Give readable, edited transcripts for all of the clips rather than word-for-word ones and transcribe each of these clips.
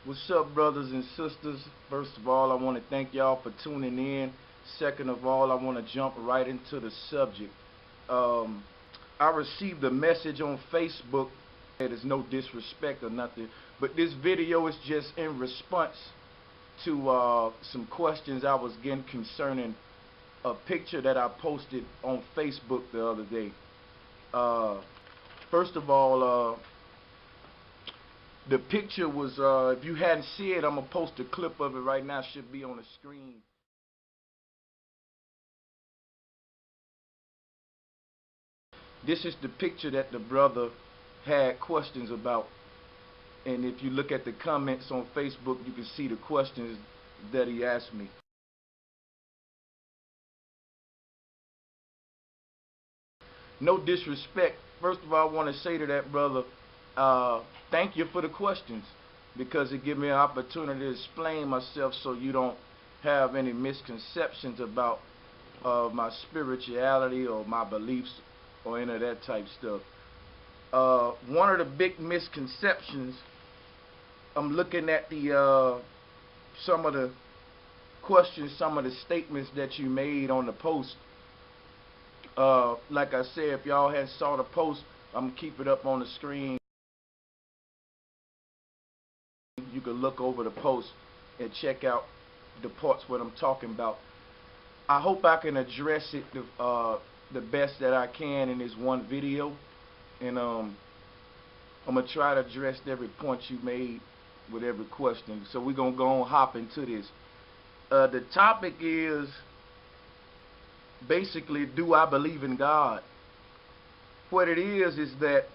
What's up, brothers and sisters? First of all, I want to thank y'all for tuning in. Second of all, I want to jump right into the subject. Um, I received a message on Facebook. There's no disrespect or nothing, but this video is just in response to some questions I was getting concerning a picture that I posted on Facebook the other day. Uh, First of all, the picture was, if you hadn't seen it, I'm going to post a clip of it right now. It should be on the screen. This is the picture that the brother had questions about. And if you look at the comments on Facebook, you can see the questions that he asked me. No disrespect. First of all, I want to say to that brother, thank you for the questions, because it gives me an opportunity to explain myself so you don't have any misconceptions about my spirituality or my beliefs or any of that type stuff. One of the big misconceptions, I'm looking at the some of the questions, some of the statements that you made on the post. Like I said, if y'all hadn't saw the post, I'm gonna keep it up on the screen. You can look over the post and check out the parts what I'm talking about. I hope I can address it the best that I can in this one video, and I'm gonna try to address every point you made with every question. So we're gonna go on hop into this. The topic is basically, do I believe in God? What it is that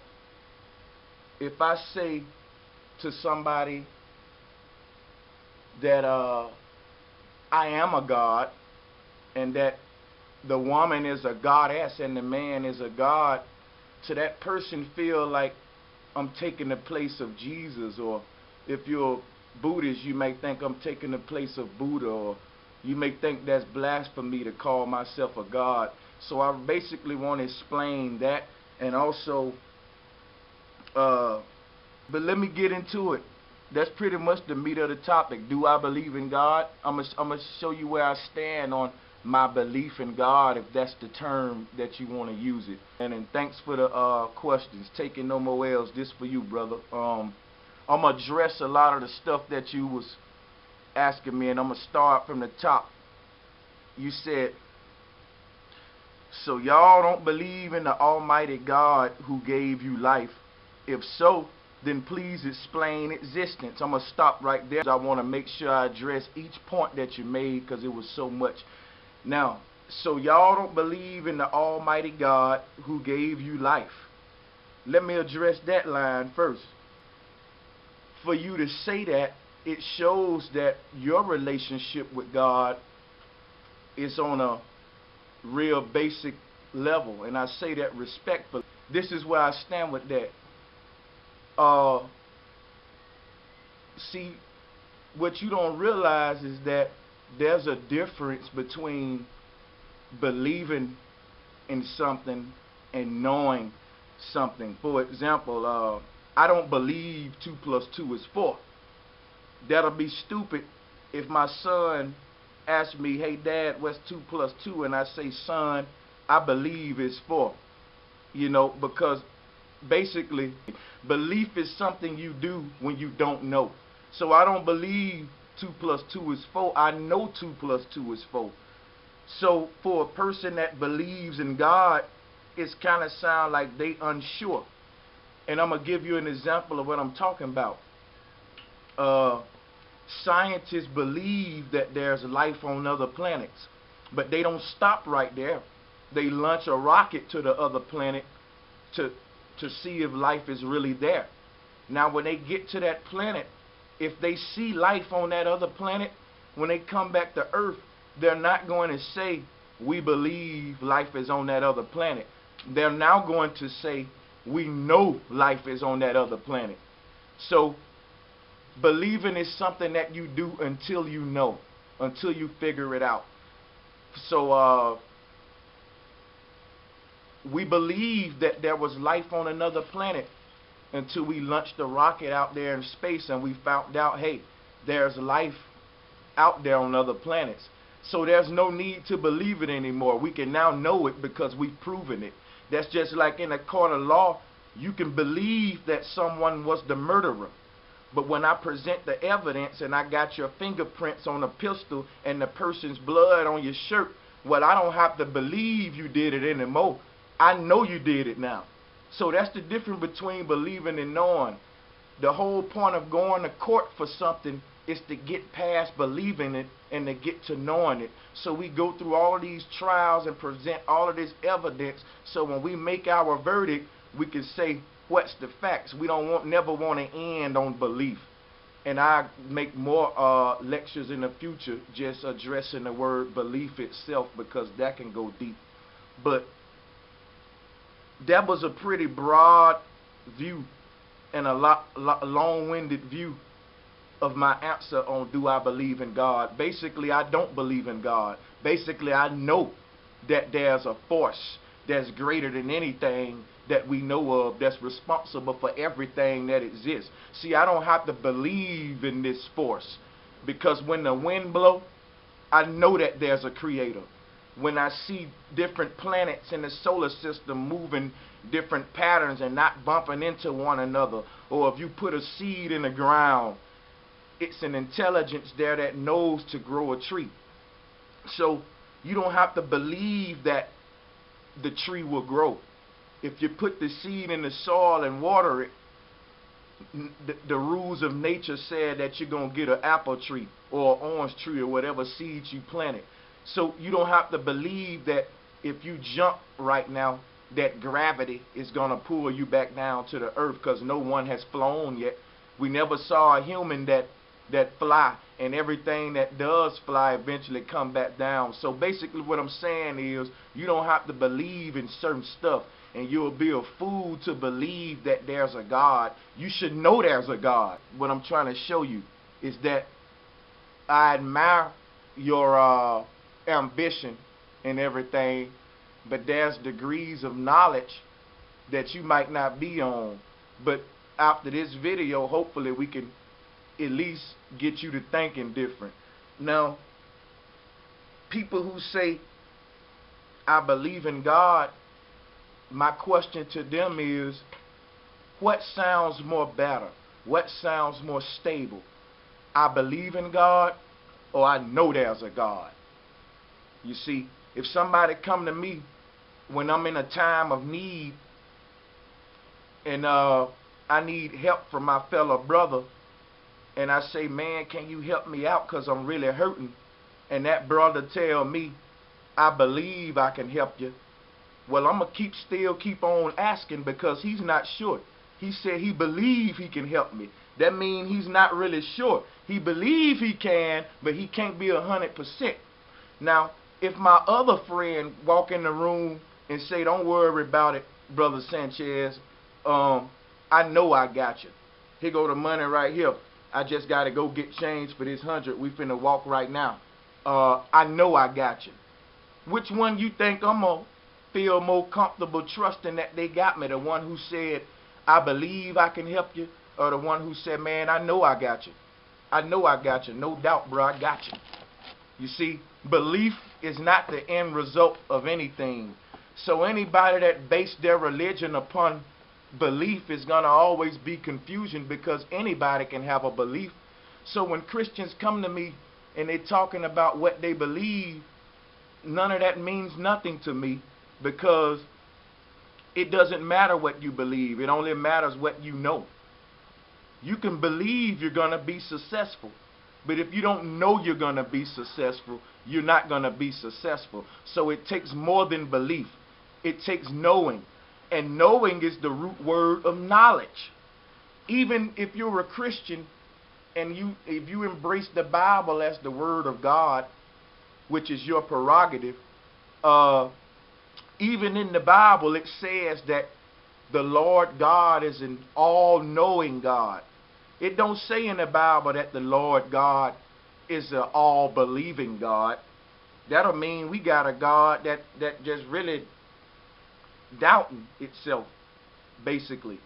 if I say to somebody that I am a God, and that the woman is a goddess and the man is a god, to that person feel like I'm taking the place of Jesus. Or if you're Buddhist, you may think I'm taking the place of Buddha, or you may think that's blasphemy to call myself a god. So I basically want to explain that, and also but let me get into it. That's pretty much the meat of the topic. Do I believe in God? I'm gonna show you where I stand on my belief in God, if that's the term that you want to use it. And then thanks for the questions. Taking no more L's. This for you, brother. I'm gonna address a lot of the stuff that you was asking me, and I'm gonna start from the top. You said, so y'all don't believe in the Almighty God who gave you life? If so, then please explain existence. I'm going to stop right there. I want to make sure I address each point that you made, because it was so much. Now, so y'all don't believe in the Almighty God who gave you life. Let me address that line first. For you to say that, it shows that your relationship with God is on a real basic level, and I say that respectfully. This is where I stand with that. See, what you don't realize is that there's a difference between believing in something and knowing something. For example, I don't believe 2 plus 2 is 4. That'll be stupid if my son asks me, hey dad, what's 2 plus 2? And I say, son, I believe it's 4. You know, because basically, belief is something you do when you don't know. So I don't believe 2 plus 2 is 4. I know 2 plus 2 is 4. So for a person that believes in God, it's kind of sound like they unsure. And I'm going to give you an example of what I'm talking about. Scientists believe that there's life on other planets, but they don't stop right there. They launch a rocket to the other planet to see if life is really there. Now, when they get to that planet, if they see life on that other planet, when they come back to Earth, they're not going to say, we believe life is on that other planet. They're now going to say, we know life is on that other planet. So, believing is something that you do until you know, until you figure it out. So, we believe that there was life on another planet until we launched a rocket out there in space and we found out, hey, there's life out there on other planets. So there's no need to believe it anymore. We can now know it because we've proven it. That's just like in a court of law, you can believe that someone was the murderer. But when I present the evidence and I got your fingerprints on a pistol and the person's blood on your shirt, well, I don't have to believe you did it anymore. I know you did it now. So that's the difference between believing and knowing. The whole point of going to court for something is to get past believing it and to get to knowing it. So we go through all of these trials and present all of this evidence, so when we make our verdict, we can say, what's the facts? We don't never want to end on belief. And I make more lectures in the future just addressing the word belief itself, because that can go deep. But that was a pretty broad view and a long-winded view of my answer on do I believe in God. Basically, I don't believe in God. Basically, I know that there's a force that's greater than anything that we know of, that's responsible for everything that exists. See, I don't have to believe in this force, because when the wind blows, I know that there's a creator. When I see different planets in the solar system moving different patterns and not bumping into one another, or if you put a seed in the ground, it's an intelligence there that knows to grow a tree. So you don't have to believe that the tree will grow. If you put the seed in the soil and water it, the rules of nature said that you're going to get an apple tree or an orange tree or whatever seeds you planted. So you don't have to believe that if you jump right now, that gravity is going to pull you back down to the earth, because no one has flown yet. We never saw a human that fly, and everything that does fly eventually come back down. So basically what I'm saying is, you don't have to believe in certain stuff, and you'll be a fool to believe that there's a God. You should know there's a God. What I'm trying to show you is that I admire your ambition and everything, but there's degrees of knowledge that you might not be on. But after this video, hopefully we can at least get you to thinking different. Now, people who say, I believe in God, my question to them is, what sounds more better? What sounds more stable? I believe in God, or I know there's a God? You see, if somebody come to me when I'm in a time of need and I need help from my fellow brother, and I say, man, can you help me out because I'm really hurting? And that brother tell me, I believe I can help you. Well, I'm going to keep on asking, because he's not sure. He said he believes he can help me. That means he's not really sure. He believes he can, but he can't be 100%. Now, if my other friend walk in the room and say, don't worry about it, Brother Sanchez, I know I got you. Here go the money right here. I just got to go get change for this 100. We finna walk right now. I know I got you. Which one you think I'm going to feel more comfortable trusting that they got me? The one who said, I believe I can help you, or the one who said, man, I know I got you. I know I got you. No doubt, bro, I got you. You see, belief is not the end result of anything. So anybody that base their religion upon belief is going to always be confusion, because anybody can have a belief. So when Christians come to me and they're talking about what they believe, none of that means nothing to me, because it doesn't matter what you believe. It only matters what you know. You can believe you're going to be successful, but if you don't know you're going to be successful, you're not going to be successful. So it takes more than belief. It takes knowing. And knowing is the root word of knowledge. Even if you're a Christian and if you embrace the Bible as the word of God, which is your prerogative, even in the Bible it says that the Lord God is an all-knowing God. It don't say in the Bible that the Lord God is an all-believing God. That'll mean we got a God that just really doubting itself, basically.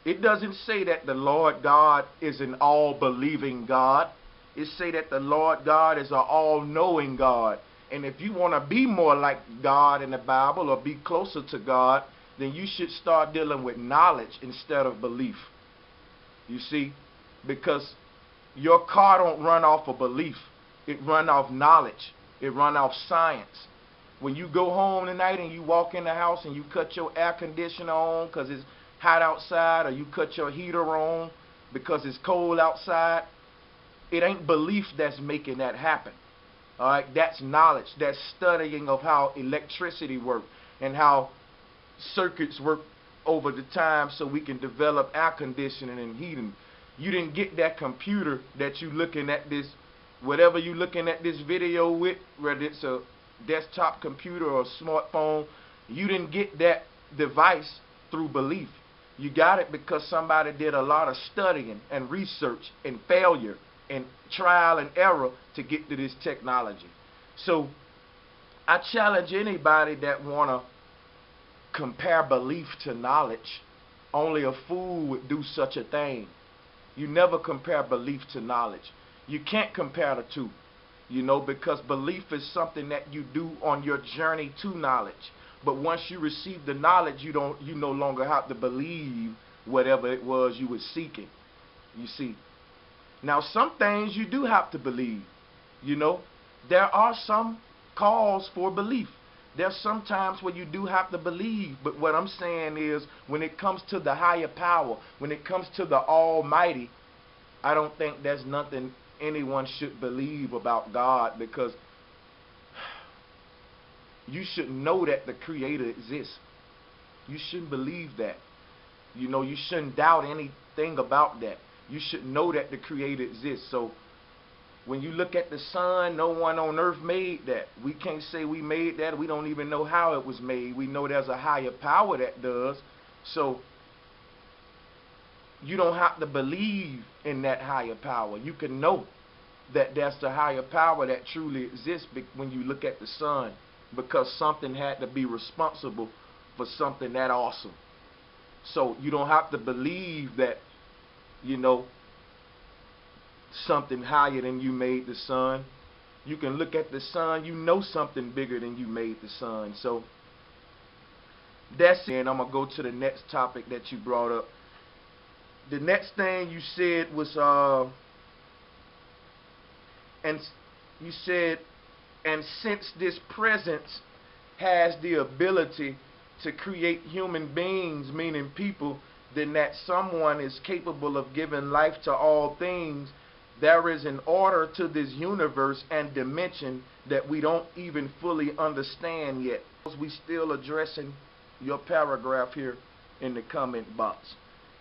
It doesn't say that the Lord God is an all-believing God. It say that the Lord God is an all-knowing God. And if you want to be more like God in the Bible or be closer to God, then you should start dealing with knowledge instead of belief. You see, because your car don't run off of belief. It run off knowledge. It run off science. When you go home tonight and you walk in the house and you cut your air conditioner on because it's hot outside, or you cut your heater on because it's cold outside, it ain't belief that's making that happen. All right, that's knowledge. That's studying of how electricity works and how circuits work over the time so we can develop air conditioning and heating. You didn't get that computer that you looking at this, whatever you looking at this video with, whether it's a desktop computer or a smartphone, you didn't get that device through belief. You got it because somebody did a lot of studying and research and failure and trial and error to get to this technology. So I challenge anybody that want to compare belief to knowledge. Only a fool would do such a thing. You never compare belief to knowledge. You can't compare the two, you know, because belief is something that you do on your journey to knowledge. But once you receive the knowledge, you no longer have to believe whatever it was you were seeking. You see. Now, some things you do have to believe. You know, there are some calls for belief. There's some times where you do have to believe. But what I'm saying is, when it comes to the higher power, when it comes to the Almighty, I don't think there's nothing anyone should believe about God, because you should know that the Creator exists. You shouldn't believe that. You know, you shouldn't doubt anything about that. You should know that the Creator exists. So when you look at the sun, no one on earth made that. We can't say we made that. We don't even know how it was made. We know there's a higher power that does. So you don't have to believe in that higher power. You can know that that's the higher power that truly exists when you look at the sun, because something had to be responsible for something that awesome. So you don't have to believe that, you know, something higher than you made the sun. You can look at the sun, you know something bigger than you made the sun. So that's it. And I'm going to go to the next topic that you brought up. The next thing you said was, and you said, and since this presence has the ability to create human beings, meaning people, then that someone is capable of giving life to all things. There is an order to this universe and dimension that we don't even fully understand yet. We still addressing your paragraph here in the comment box.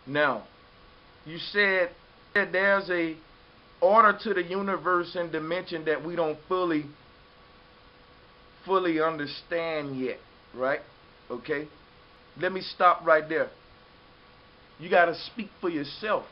Now, you said there's a order to the universe and dimension that we don't fully understand yet, right? Okay? Let me stop right there. You got to speak for yourself.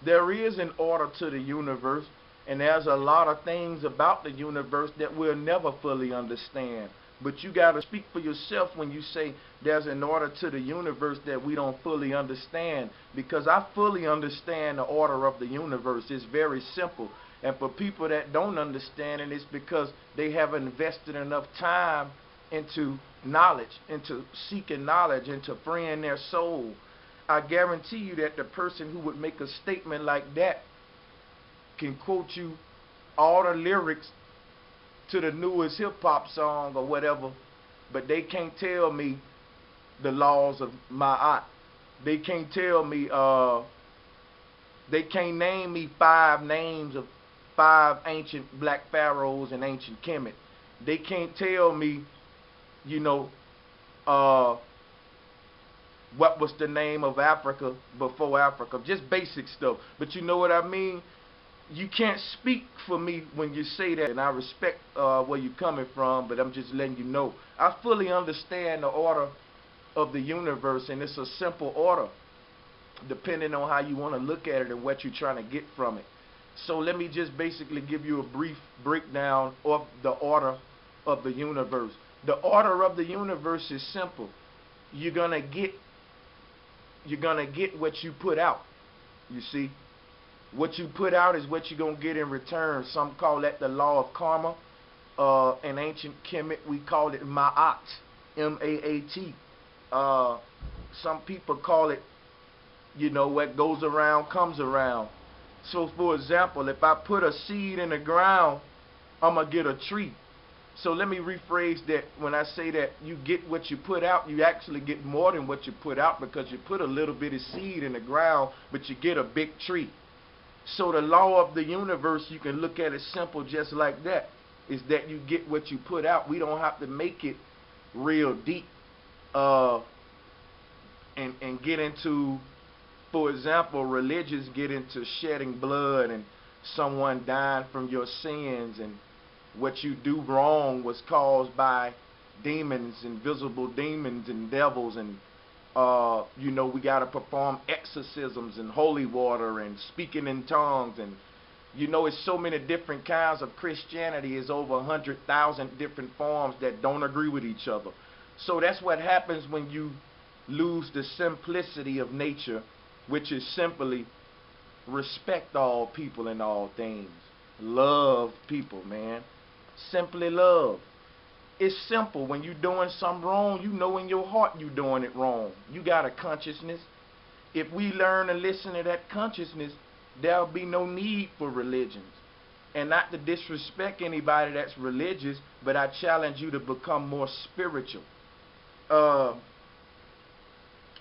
There is an order to the universe, and there's a lot of things about the universe that we'll never fully understand. But you got to speak for yourself when you say there's an order to the universe that we don't fully understand, because I fully understand the order of the universe. It's very simple. And for people that don't understand it, it's because they haven't invested enough time into knowledge, into seeking knowledge, into freeing their soul. I guarantee you that the person who would make a statement like that can quote you all the lyrics to the newest hip-hop song or whatever, but they can't tell me the laws of Ma'at. They can't tell me, they can't name me 5 names of 5 ancient black pharaohs and ancient Kemet. They can't tell me, you know, what was the name of Africa before Africa. Just basic stuff. But you know what I mean? You can't speak for me when you say that, and I respect where you're coming from, but I'm just letting you know. I fully understand the order of the universe, and it's a simple order, depending on how you want to look at it and what you're trying to get from it. So let me just basically give you a brief breakdown of the order of the universe. The order of the universe is simple. You're going to get you're going to get what you put out. You see, what you put out is what you're going to get in return. Some call that the law of karma. In ancient Kemet, we call it Ma'at, M-A-A-T. Some people call it, you know, what goes around comes around. So, for example, if I put a seed in the ground, I'm going to get a tree. So let me rephrase that. When I say that you get what you put out, you actually get more than what you put out, because you put a little bit of seed in the ground, but you get a big tree. So the law of the universe, you can look at it simple just like that, is that you get what you put out. We don't have to make it real deep and get into, for example, religious get into shedding blood and someone dying from your sins, and what you do wrong was caused by demons, invisible demons and devils, and you know, we got to perform exorcisms and holy water and speaking in tongues, and you know, it's so many different kinds of Christianity. It's over 100,000 different forms that don't agree with each other. So that's what happens when you lose the simplicity of nature, which is simply respect all people and all things. Love people, man. Simply love. It's simple. When you're doing something wrong, you know in your heart you're doing it wrong. You got a consciousness. If we learn to listen to that consciousness, there'll be no need for religions. And not to disrespect anybody that's religious, but I challenge you to become more spiritual. I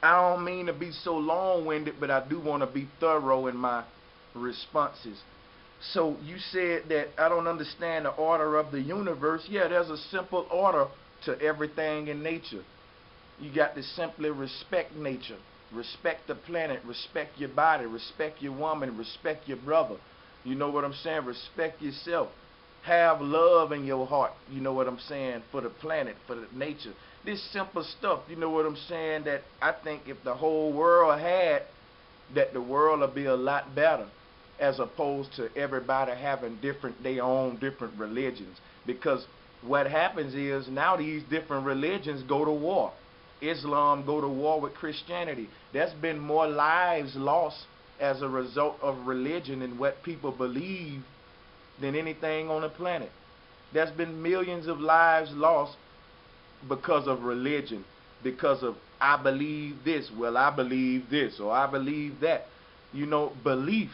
don't mean to be so long-winded, but I do want to be thorough in my responses. So you said that I don't understand the order of the universe. Yeah, there's a simple order to everything in nature. You got to simply respect nature. Respect the planet. Respect your body. Respect your woman. Respect your brother. You know what I'm saying? Respect yourself. Have love in your heart. You know what I'm saying? For the planet, for the nature. This simple stuff, you know what I'm saying, that I think if the whole world had, that the world would be a lot better, as opposed to everybody having their own different religions. Because what happens is now these different religions go to war. Islam go to war with Christianity. There's been more lives lost as a result of religion and what people believe than anything on the planet. There's been millions of lives lost because of religion, because of I believe this, well I believe this, or I believe that. You know, belief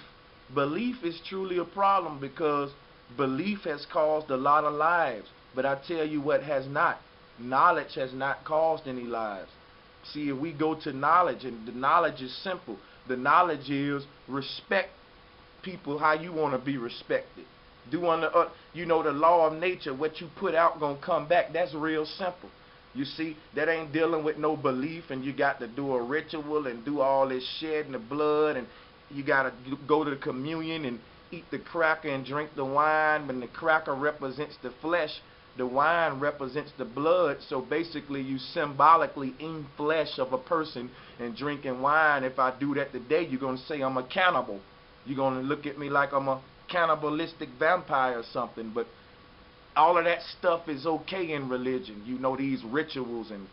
is truly a problem, because belief has caused a lot of lives. But I tell you what has not. Knowledge has not caused any lives. See, if we go to knowledge, and the knowledge is simple. The knowledge is respect people how you want to be respected. You know, the law of nature, what you put out gonna come back. That's real simple. You see, that ain't dealing with no belief, and you got to do a ritual and do all this shedding of blood, and you got to go to the communion and eat the cracker and drink the wine. When the cracker represents the flesh, the wine represents the blood. So basically you symbolically eating flesh of a person and drinking wine. If I do that today, you're going to say I'm a cannibal. You're going to look at me like I'm a cannibalistic vampire or something. But all of that stuff is okay in religion. You know, these rituals and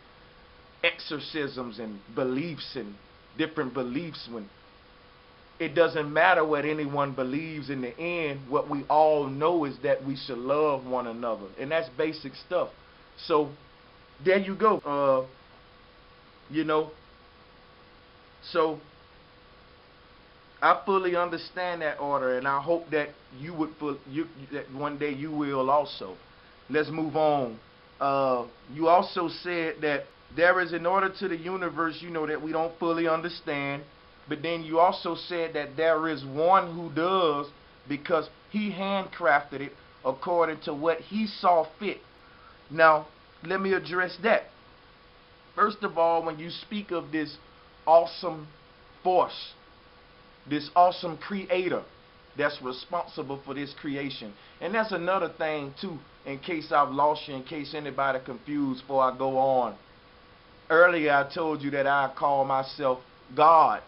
exorcisms and beliefs and different beliefs. When it doesn't matter what anyone believes in the end, what we all know is that we should love one another. And that's basic stuff. So there you go. You know, so I fully understand that order, and I hope that you would that one day you will also. Let's move on. You also said that there is an order to the universe, you know, that we don't fully understand. But then you also said that there is one who does, because he handcrafted it according to what he saw fit. Now, let me address that. First of all, when you speak of this awesome force, this awesome creator that's responsible for this creation. And that's another thing too, in case I've lost you, in case anybody confused before I go on. Earlier I told you that I call myself God.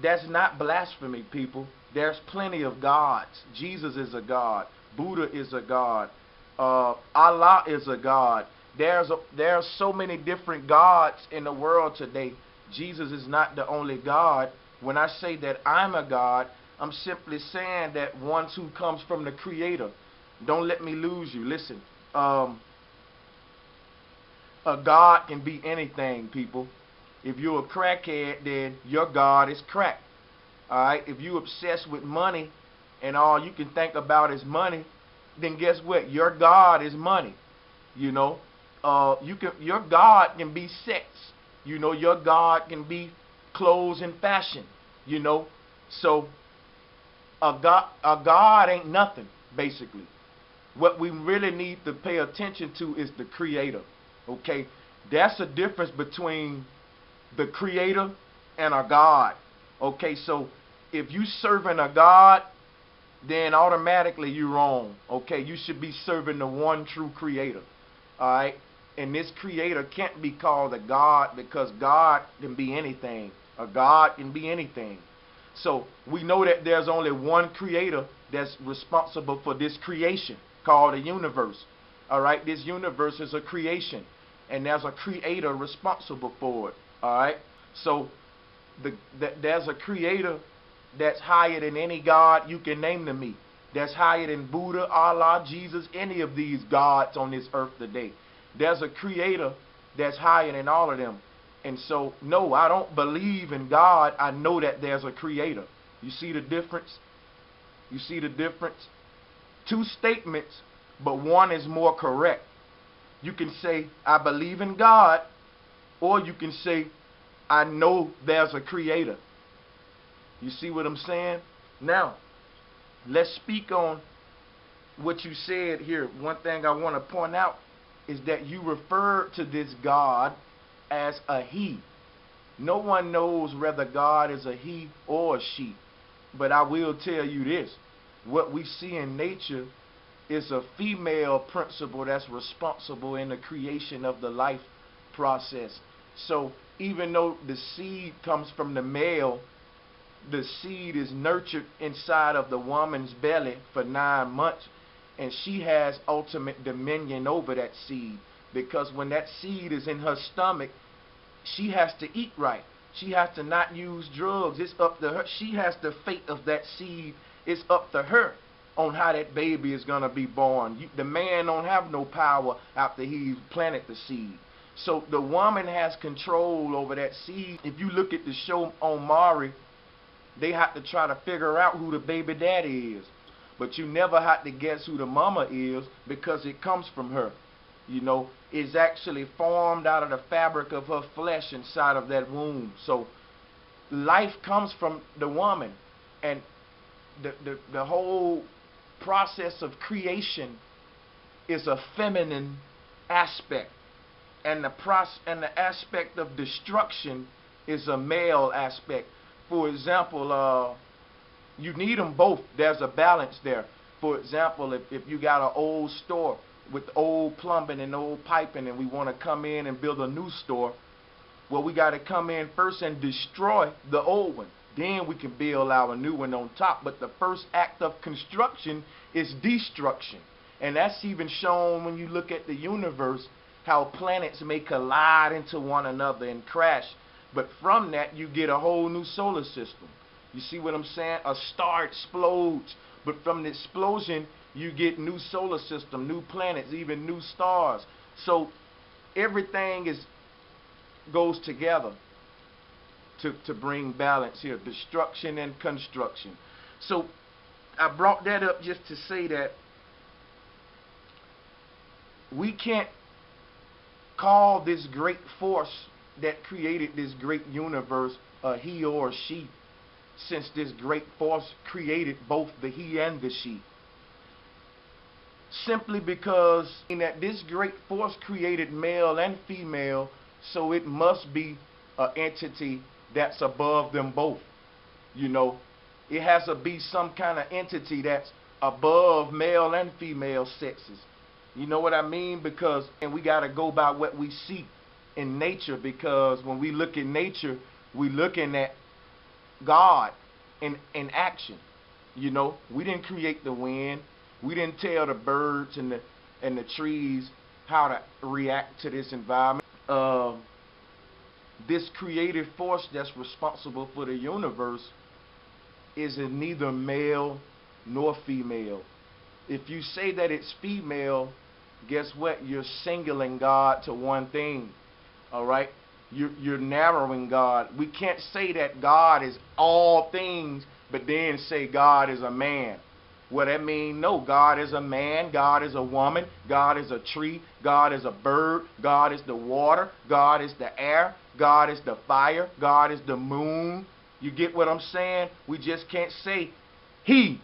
That's not blasphemy, people. There's plenty of gods. Jesus is a God. Buddha is a God. Allah is a God. There's so many different gods in the world today Jesus is not the only God. When I say that I'm a God, I'm simply saying that one who comes from the Creator. Don't let me lose you. Listen, a God can be anything, people. If you're a crackhead, then your God is crack. All right? If you're obsessed with money and all you can think about is money, then guess what? Your God is money. You know, your God can be sex. You know, your God can be clothes and fashion. You know, so a God ain't nothing, basically. What we really need to pay attention to is the Creator. Okay, that's the difference between the Creator and a God. Okay, so if you serving a God, then automatically you're wrong. Okay, you should be serving the one true Creator. All right, and this Creator can't be called a God because God can be anything. A God can be anything. So we know that there's only one Creator that's responsible for this creation called the universe. All right, this universe is a creation, and there's a Creator responsible for it. All right, so there's a Creator that's higher than any God you can name to me. That's higher than Buddha, Allah, Jesus, any of these gods on this earth today. There's a Creator that's higher than all of them. And so, no, I don't believe in God. I know that there's a Creator. You see the difference? You see the difference? Two statements, but one is more correct. You can say, I believe in God, or you can say, I know there's a Creator. You see what I'm saying? Now, let's speak on what you said here. One thing I want to point out is that you referred to this God as a he. No one knows whether God is a he or a she. But I will tell you this. What we see in nature is a female principle that's responsible in the creation of the life process. So even though the seed comes from the male, the seed is nurtured inside of the woman's belly for 9 months, and she has ultimate dominion over that seed, because when that seed is in her stomach, she has to eat right. She has to not use drugs. It's up to her. She has the fate of that seed. It's up to her on how that baby is going to be born. The man don't have no power after he's planted the seed. So the woman has control over that seed. If you look at the show on Maury, they have to try to figure out who the baby daddy is. But you never have to guess who the mama is, because it comes from her. You know, it's actually formed out of the fabric of her flesh inside of that womb. So life comes from the woman. And the whole process of creation is a feminine aspect. And the aspect of destruction is a male aspect. For example, you need them both. There's a balance there. For example, if you got an old store with old plumbing and old piping, and we want to come in and build a new store, well, we got to come in first and destroy the old one. Then we can build our new one on top. But the first act of construction is destruction. And that's even shown when you look at the universe, how planets may collide into one another and crash. But from that, you get a whole new solar system. You see what I'm saying? A star explodes. But from the explosion, you get new solar system, new planets, even new stars. So everything goes together to bring balance here. Destruction and construction. So I brought that up just to say that we can't call this great force that created this great universe a he or a she, since this great force created both the he and the she. Simply because in that this great force created male and female, so it must be an entity that's above them both. You know, it has to be some kind of entity that's above male and female sexes. You know what I mean? Because, and we got to go by what we see in nature, because when we look at nature, we looking at God in action. You know, we didn't create the wind. We didn't tell the birds and the trees how to react to this environment. This creative force that's responsible for the universe is neither male nor female. If you say that it's female, guess what? You're singling God to one thing. All right? You're narrowing God. We can't say that God is all things, but then say God is a man. What that mean? No, God is a man, God is a woman, God is a tree, God is a bird, God is the water, God is the air, God is the fire, God is the moon. You get what I'm saying? We just can't say he,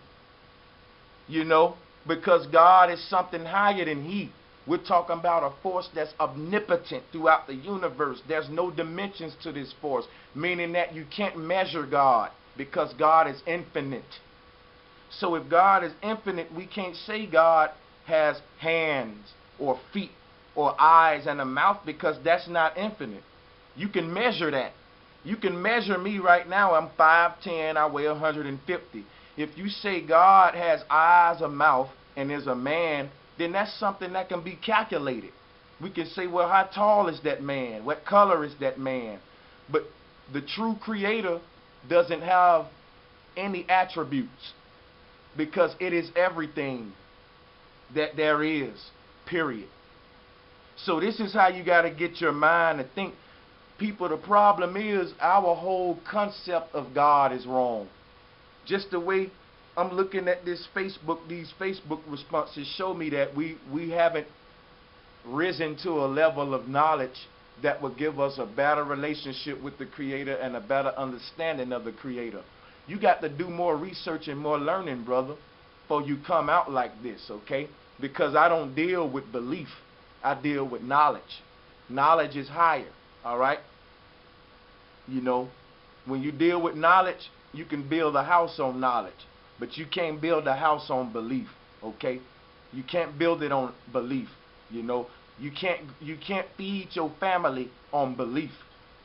because God is something higher than he. We're talking about a force that's omnipotent throughout the universe. There's no dimensions to this force, meaning that you can't measure God because God is infinite. So if God is infinite, we can't say God has hands or feet or eyes and a mouth because that's not infinite. You can measure that. You can measure me right now. I'm 5'10", I weigh 150. If you say God has eyes, a mouth, and is a man, then that's something that can be calculated. We can say, well, how tall is that man? What color is that man? But the true creator doesn't have any attributes because it is everything that there is, period. So this is how you got to get your mind to think. People, the problem is our whole concept of God is wrong. Just the way I'm looking at this Facebook, these Facebook responses show me that we haven't risen to a level of knowledge that would give us a better relationship with the Creator and a better understanding of the Creator. You got to do more research and more learning, brother, before you come out like this, okay? Because I don't deal with belief. I deal with knowledge. Knowledge is higher, all right? When you deal with knowledge, you can build a house on knowledge. But you can't build a house on belief, okay? You can't build it on belief, You can't feed your family on belief,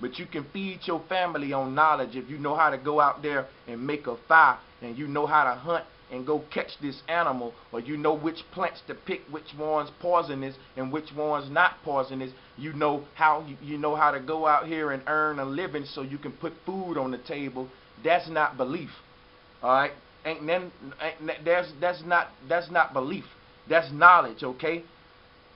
but you can feed your family on knowledge if you know how to go out there and make a fire, and you know how to hunt and go catch this animal, or you know which plants to pick, which one's poisonous and which one's not poisonous. You know how to go out here and earn a living so you can put food on the table. That's not belief, all right? That's not belief. That's knowledge, okay?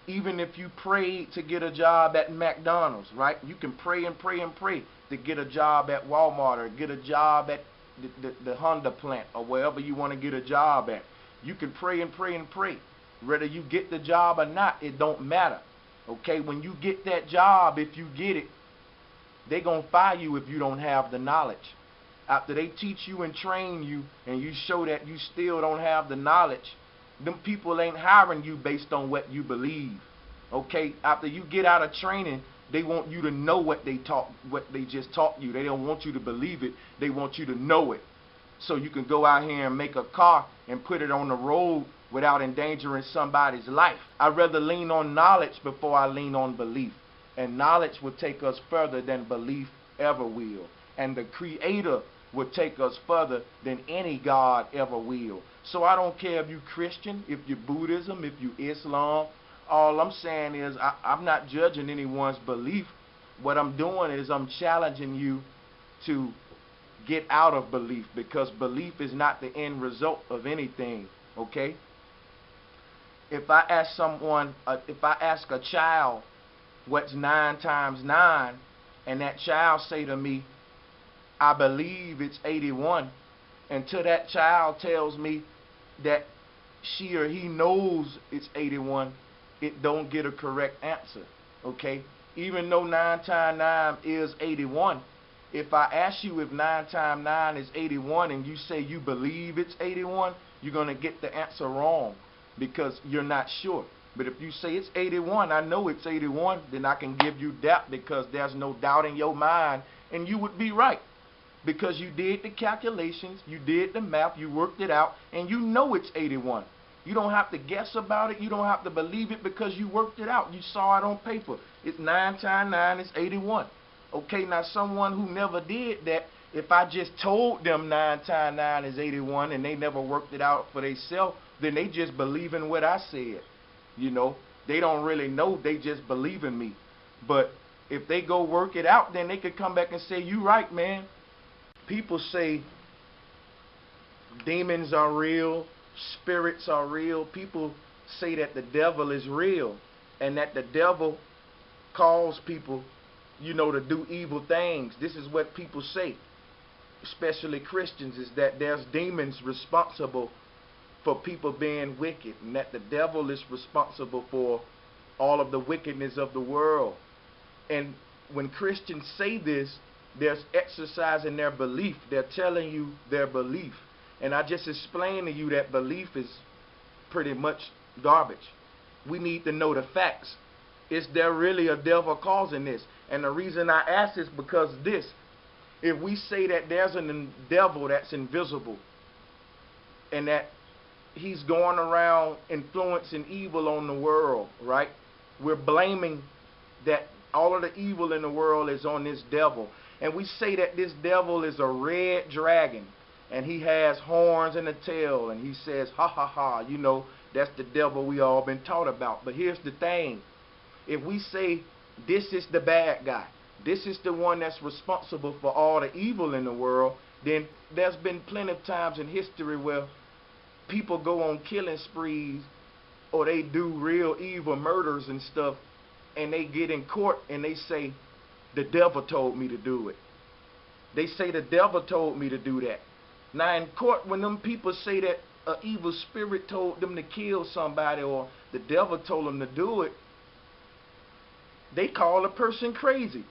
Even if you pray to get a job at McDonald's, right? You can pray and pray and pray to get a job at Walmart or get a job at the Honda plant or wherever you want to get a job at. You can pray and pray and pray. Whether you get the job or not, it don't matter. Okay? When you get that job, if you get it, they're going to fire you if you don't have the knowledge. After they teach you and train you and you show that you still don't have the knowledge, them people ain't hiring you based on what you believe. Okay? After you get out of training, they want you to know what they just taught you. They don't want you to believe it. They want you to know it. So you can go out here and make a car and put it on the road without endangering somebody's life. I'd rather lean on knowledge before I lean on belief. And knowledge will take us further than belief ever will. And the Creator will take us further than any God ever will. So I don't care if you're Christian, if you're Buddhism, if you're Islam. All I'm saying is I'm not judging anyone's belief. What I'm doing is I'm challenging you to get out of belief, because belief is not the end result of anything, okay? If I ask a child what's 9 times 9, and that child say to me, I believe it's 81, until that child tells me that she or he knows it's 81, it don't get a correct answer, okay? Even though 9 times 9 is 81, if I ask you if 9 times 9 is 81 and you say you believe it's 81, you're going to get the answer wrong because you're not sure. But if you say it's 81, I know it's 81, then I can give you that because there's no doubt in your mind, and you would be right. Because you did the calculations, you did the math, you worked it out, and you know it's 81. You don't have to guess about it. You don't have to believe it because you worked it out. You saw it on paper. It's 9 times 9 is 81. Okay, now someone who never did that, if I just told them 9 times 9 is 81 and they never worked it out for themselves, then they just believe in what I said. They don't really know. They just believe in me. But If they go work it out, then they could come back and say, you right, man. People say demons are real, spirits are real. People say that the devil is real and that the devil calls people, to do evil things. This is what people say, especially Christians, is that there's demons responsible for people being wicked, and that the devil is responsible for all of the wickedness of the world. And when Christians say this, they're exercising their belief. They're telling you their belief. And I just explained to you that belief is pretty much garbage. We need to know the facts. Is there really a devil causing this? And the reason I ask is because this. If we say that there's a devil that's invisible and that he's going around influencing evil on the world, right? We're blaming that all of the evil in the world is on this devil. And we say that this devil is a red dragon and he has horns and a tail, and he says, ha ha ha, that's the devil we all been taught about. But here's the thing. If we say this is the bad guy, this is the one that's responsible for all the evil in the world, then there's been plenty of times in history where people go on killing sprees or they do real evil murders and stuff, and they get in court and they say, the devil told me to do it. They say the devil told me to do that. Now in court, when them people say that an evil spirit told them to kill somebody or the devil told them to do it, they call a person crazy.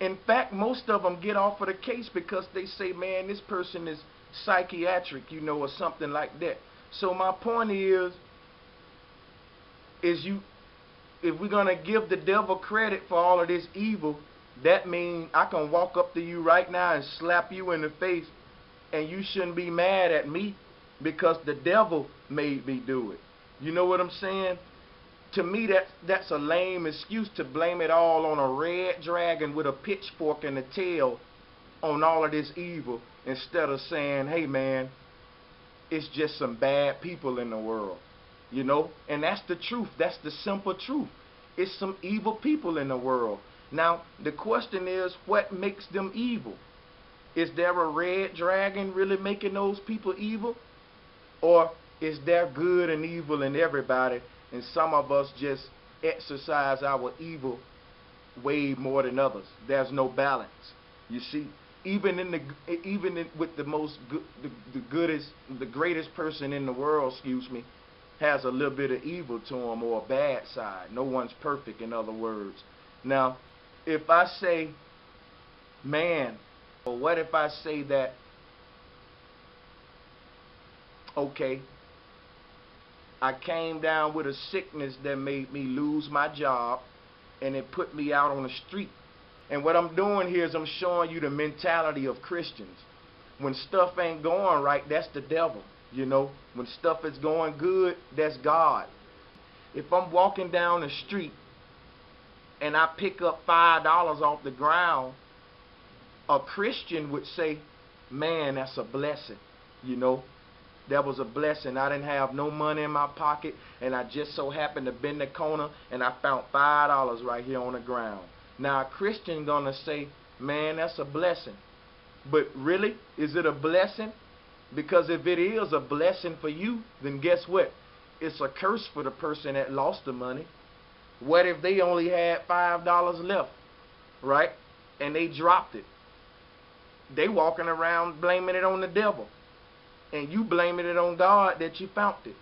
In fact, most of them get off of the case because they say, man, this person is psychiatric, or something like that. So my point is if we're going to give the devil credit for all of this evil, that means I can walk up to you right now and slap you in the face, and you shouldn't be mad at me because the devil made me do it. You know what I'm saying? To me, that's a lame excuse to blame it all on a red dragon with a pitchfork and a tail on all of this evil, instead of saying, hey man, it's just some bad people in the world. And that's the truth. That's the simple truth. It's some evil people in the world. Now, the question is, what makes them evil? Is there a red dragon really making those people evil? Or is there good and evil in everybody, and some of us just exercise our evil way more than others? There's no balance. You see, with the most the greatest person in the world, has a little bit of evil to him, or a bad side. No one's perfect, in other words. Now, if I say, man, or what if I say that, okay, I came down with a sickness that made me lose my job, and it put me out on the street. And what I'm doing here is I'm showing you the mentality of Christians. When stuff ain't going right, that's the devil. When stuff is going good, that's God. If I'm walking down the street and I pick up $5 off the ground, a Christian would say, man, that's a blessing. That was a blessing. I didn't have no money in my pocket, and I just so happened to bend the corner and I found $5 right here on the ground. Now a Christian gonna say, man, that's a blessing. But really, is it a blessing? Because if it is a blessing for you, then guess what? It's a curse for the person that lost the money. What if they only had $5 left, right? And they dropped it. They walking around blaming it on the devil. And you blaming it on God that you found it.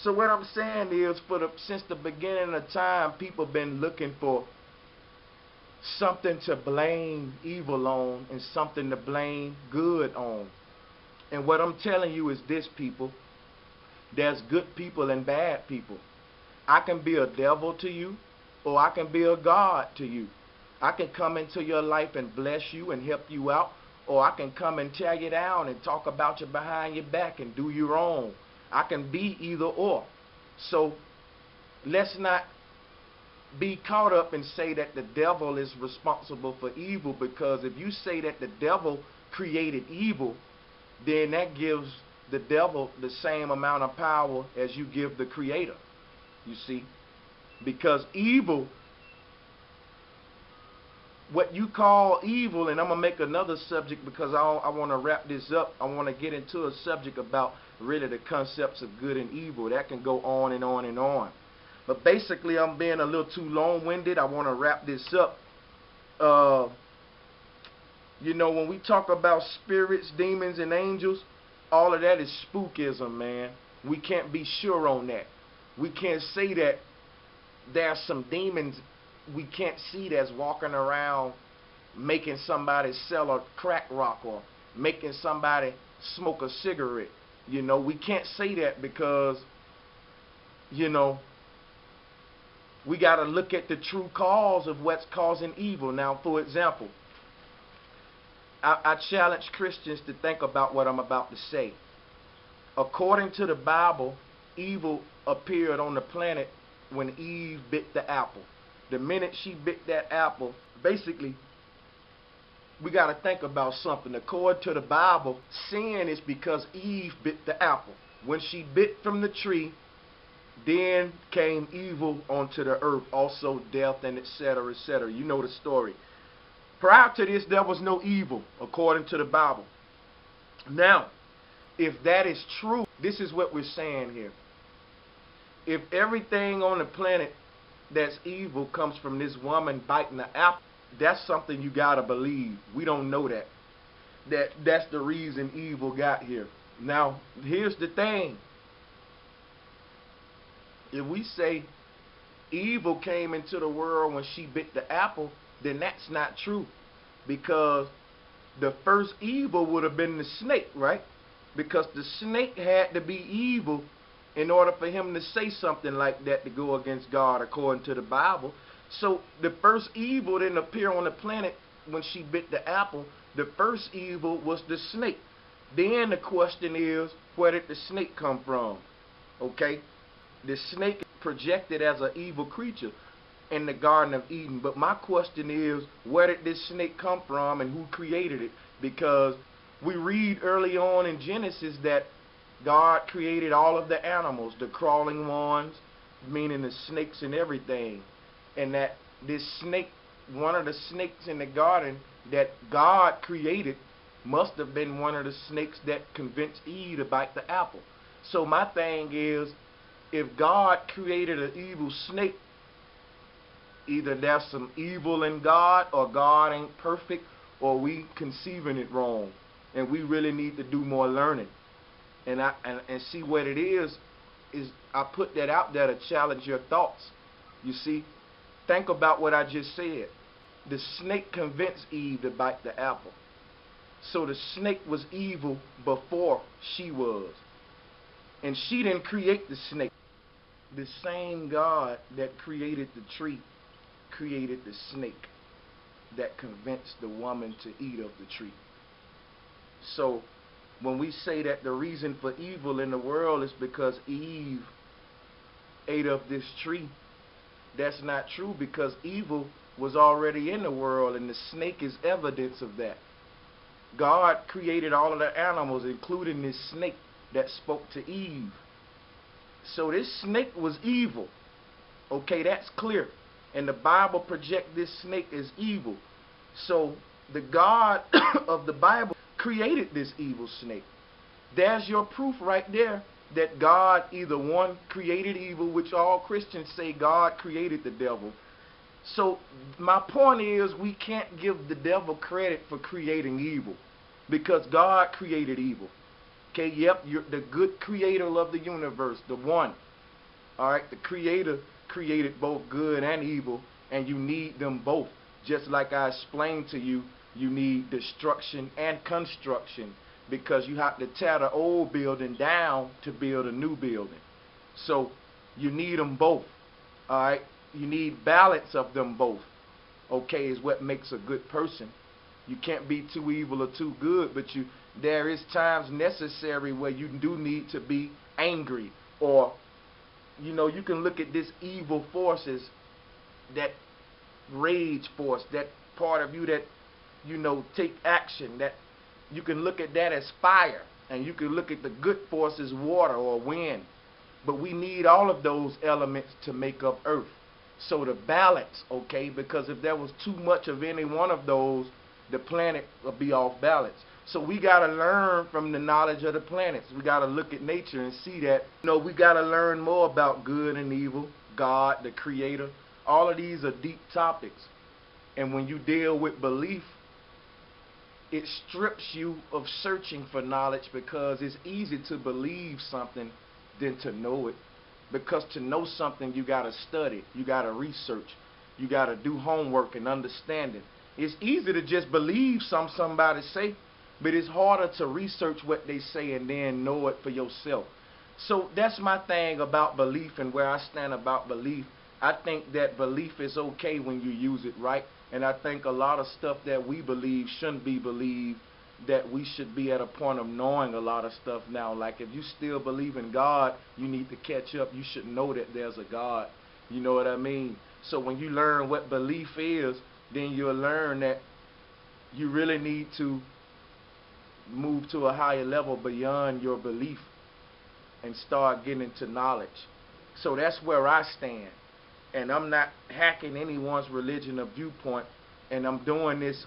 So what I'm saying is, since the beginning of time, people been looking for something to blame evil on and something to blame good on. And what I'm telling you is this, people. There's good people and bad people. I can be a devil to you, or I can be a God to you. I can come into your life and bless you and help you out, or I can come and tear you down and talk about you behind your back and do you wrong. I can be either or. So let's not be caught up and say that the devil is responsible for evil, because if you say that the devil created evil, then that gives the devil the same amount of power as you give the creator. You see? Because evil what you call evil, and I'm going to make another subject because I want to wrap this up. I want to get into a subject about really the concepts of good and evil. That can go on and on and on. But basically, I'm being a little too long-winded. I want to wrap this up. You know, when we talk about spirits, demons, and angels, all of that is spookism, man. We can't be sure on that. We can't say that there's some demons we can't see that's walking around making somebody sell a crack rock or making somebody smoke a cigarette. You know, we can't say that because, you know, we got to look at the true cause of what's causing evil. Now, for example, I challenge Christians to think about what I'm about to say. According to the Bible, evil appeared on the planet when Eve bit the apple. The minute she bit that apple, basically, we got to think about something. According to the Bible, sin is because Eve bit the apple. When she bit from the tree, then came evil onto the earth, also death and etc., etc. You know the story. Prior to this, there was no evil, according to the Bible. Now, if that is true, this is what we're saying here. If everything on the planet that's evil comes from this woman biting the apple, that's something you got to believe. We don't know that. That's the reason evil got here. Now, here's the thing. If we say evil came into the world when she bit the apple, then that's not true, because the first evil would have been the snake, right? Because the snake had to be evil in order for him to say something like that to go against God, according to the Bible. So the first evil didn't appear on the planet when she bit the apple. The first evil was the snake. Then the question is, where did the snake come from? Okay? The snake projected as an evil creature in the Garden of Eden. But my question is, where did this snake come from and who created it? Because we read early on in Genesis that God created all of the animals, the crawling ones, meaning the snakes and everything. And that this snake, one of the snakes in the garden that God created, must have been one of the snakes that convinced Eve to bite the apple. So my thing is, if God created an evil snake, either there's some evil in God, or God ain't perfect, or we conceiving it wrong, and we really need to do more learning. And see what it is I put that out there to challenge your thoughts. You see, think about what I just said. The snake convinced Eve to bite the apple. So the snake was evil before she was. And she didn't create the snake. The same God that created the tree created the snake that convinced the woman to eat of the tree. So when we say that the reason for evil in the world is because Eve ate of this tree, that's not true, because evil was already in the world, and the snake is evidence of that. God created all of the animals, including this snake that spoke to Eve. So this snake was evil. Okay, that's clear. And the Bible projects this snake as evil. So the God of the Bible created this evil snake. There's your proof right there that God either one created evil, which all Christians say God created the devil. So my point is, we can't give the devil credit for creating evil, because God created evil. Okay, yep, you're the good creator of the universe, the one. Alright, the creator created both good and evil, and you need them both. Just like I explained to you, you need destruction and construction, because you have to tear the old building down to build a new building. So you need them both. Alright, you need balance of them both. Okay, is what makes a good person. You can't be too evil or too good, but there is times necessary where you do need to be angry, or you can look at this evil forces, that rage force, that part of you that take action, that you can look at that as fire, and you can look at the good force as water or wind. But we need all of those elements to make up earth. So the balance, okay, because if there was too much of any one of those, the planet would be off balance. So we got to learn from the knowledge of the planets. We got to look at nature and see that, we got to learn more about good and evil, God, the creator. All of these are deep topics. And when you deal with belief, it strips you of searching for knowledge, because it's easy to believe something than to know it. Because to know something, you got to study, you got to research, you got to do homework and understanding. It's easy to just believe somebody say, but it's harder to research what they say and then know it for yourself. So that's my thing about belief and where I stand about belief. I think that belief is okay when you use it right. And I think a lot of stuff that we believe shouldn't be believed, that we should be at a point of knowing a lot of stuff now. Like if you still believe in God, you need to catch up. You should know that there's a God. You know what I mean? So when you learn what belief is, then you'll learn that you really need to move to a higher level beyond your belief and start getting into knowledge. So that's where I stand. And I'm not hacking anyone's religion or viewpoint, and I'm doing this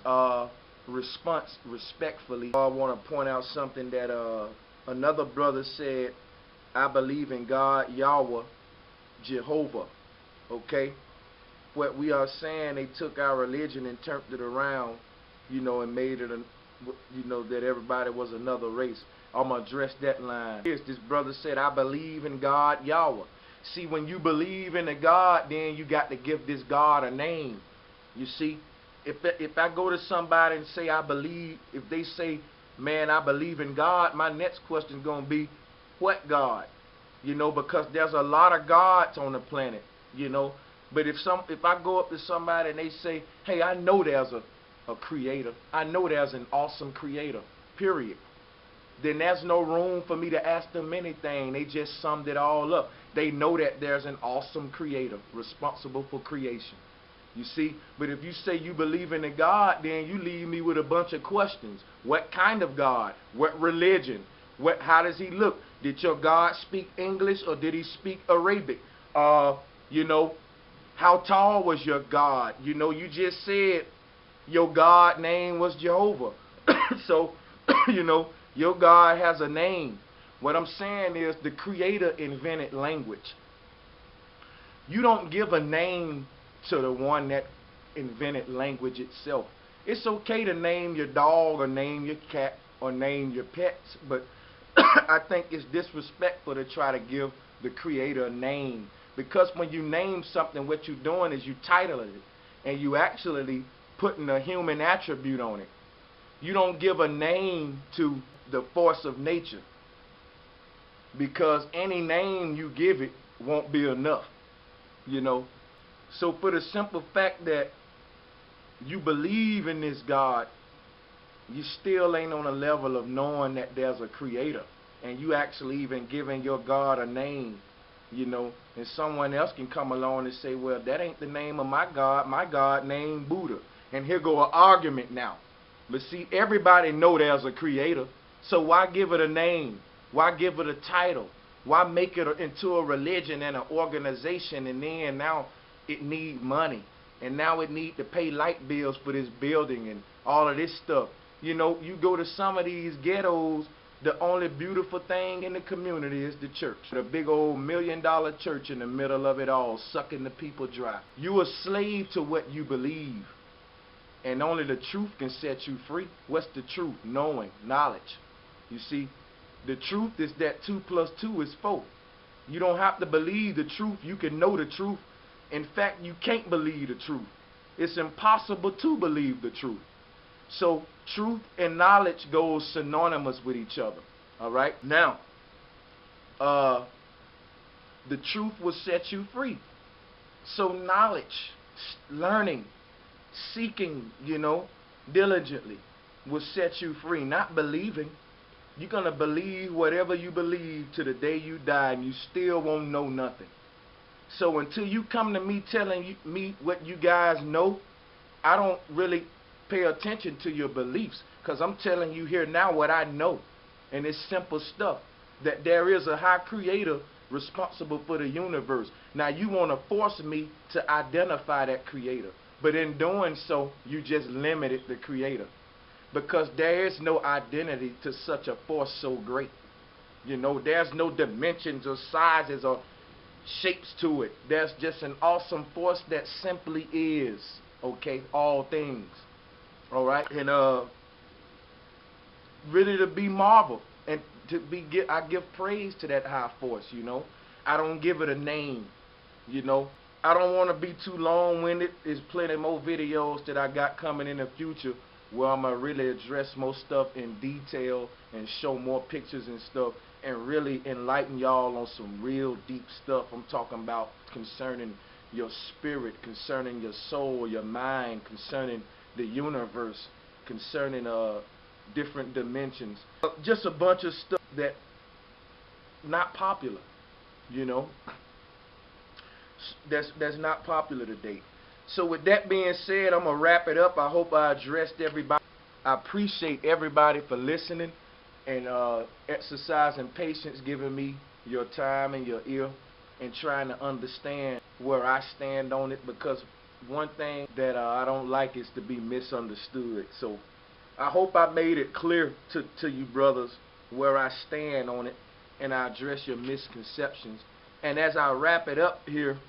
response respectfully. I want to point out something that another brother said. I believe in God, Yahweh, Jehovah. Okay? What we are saying, they took our religion and turned it around, and made it, that everybody was another race. I'm going to address that line. Here's this brother said, I believe in God, Yahweh. See, when you believe in a God, then you got to give this God a name. You see, if I go to somebody and say I believe, if they say, man, I believe in God, my next question is going to be, what God? Because there's a lot of gods on the planet, But if I go up to somebody and they say, hey, I know there's a creator. I know there's an awesome creator, period. Then there's no room for me to ask them anything. They just summed it all up. They know that there's an awesome creator responsible for creation. You see? But if you say you believe in a God, then you leave me with a bunch of questions. What kind of God? What religion? How does he look? Did your God speak English or did he speak Arabic? How tall was your God? You just said your God name was Jehovah. So, your God has a name. What I'm saying is the Creator invented language. You don't give a name to the one that invented language itself. It's okay to name your dog or name your cat or name your pets, but I think it's disrespectful to try to give the Creator a name. Because when you name something, what you're doing is you titling it, and you actually putting a human attribute on it. You don't give a name to the force of nature, because any name you give it won't be enough, So for the simple fact that you believe in this God, you still ain't on a level of knowing that there's a creator, and you actually even giving your God a name, and someone else can come along and say, well, that ain't the name of my God named Buddha. And here go an argument now. But see, everybody know there's a creator, so why give it a name? Why give it a title? Why make it into a religion and an organization, and then now it need money, and now it need to pay light bills for this building and all of this stuff? You go to some of these ghettos, the only beautiful thing in the community is the church. The big old $1 million church in the middle of it all, sucking the people dry. You a slave to what you believe. And only the truth can set you free. What's the truth? Knowing, knowledge. You see, the truth is that 2 + 2 is 4. You don't have to believe the truth. You can know the truth. In fact, you can't believe the truth. It's impossible to believe the truth. So truth and knowledge goes synonymous with each other. All right? Now, the truth will set you free. So knowledge, learning, seeking, diligently will set you free. Not believing. You're going to believe whatever you believe to the day you die, and you still won't know nothing. So until you come to me telling me what you guys know, I don't really pay attention to your beliefs, because I'm telling you here now what I know. And it's simple stuff. That there is a high creator responsible for the universe. Now you want to force me to identify that creator, but in doing so, you just limited the creator, because there is no identity to such a force so great. You know, there's no dimensions or sizes or shapes to it. There's just an awesome force that simply is, okay, all things. All right, and really to be marveled, and I give praise to that high force. You know, I don't give it a name. You know, I don't want to be too long-winded. There's plenty more videos that I got coming in the future where I'm gonna really address more stuff in detail and show more pictures and stuff, and really enlighten y'all on some real deep stuff. I'm talking about concerning your spirit, concerning your soul, your mind, concerning the universe, concerning different dimensions. Just a bunch of stuff that not popular, you know. That's not popular today. So with that being said, I'm gonna wrap it up. I hope I addressed everybody. I appreciate everybody for listening and exercising patience, giving me your time and your ear, and trying to understand where I stand on it, because one thing that I don't like is to be misunderstood. So I hope I made it clear to you brothers where I stand on it, and I address your misconceptions. And as I wrap it up here,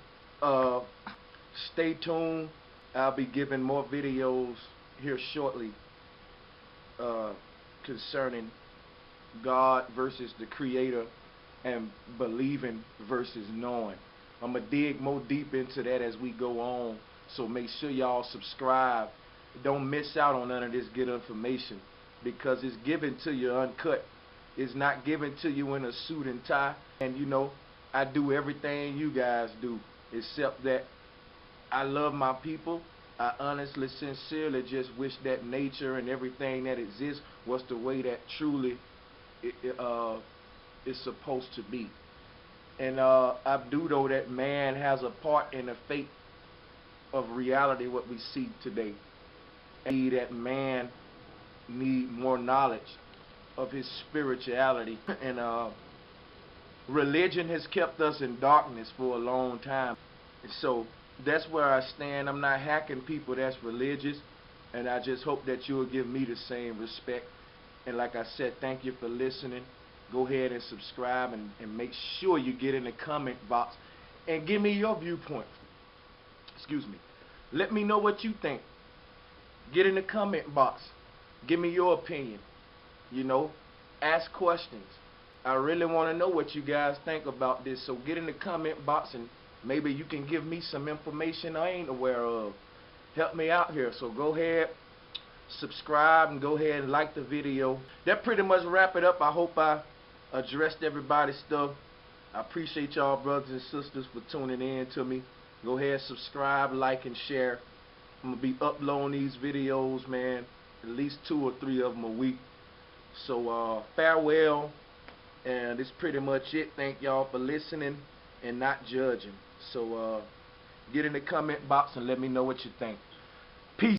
stay tuned. I'll be giving more videos here shortly concerning God versus the Creator, and believing versus knowing. I'm going to dig more deep into that as we go on, so make sure y'all subscribe. Don't miss out on none of this good information, because it's given to you uncut. It's not given to you in a suit and tie. And you know, I do everything you guys do, except that I love my people. I honestly, sincerely just wish that nature and everything that exists was the way that truly is supposed to be. And I do know that man has a part in the fate of reality, what we see today. And that man need more knowledge of his spirituality. And religion has kept us in darkness for a long time. And so that's where I stand. I'm not hacking people that's religious, and I just hope that you'll give me the same respect. And like I said, thank you for listening. Go ahead and subscribe, and make sure you get in the comment box and give me your viewpoint. Excuse me. Let me know what you think. Get in the comment box. Give me your opinion. You know, ask questions. I really want to know what you guys think about this. So get in the comment box, and maybe you can give me some information I ain't aware of. Help me out here. So go ahead, subscribe, and go ahead and like the video. That pretty much wrap it up. I hope I addressed everybody's stuff. I appreciate y'all brothers and sisters for tuning in to me. Go ahead, subscribe, like, and share. I'm going to be uploading these videos, man, at least 2 or 3 of them a week. So farewell, and that's pretty much it. Thank y'all for listening and not judging. So get in the comment box and let me know what you think.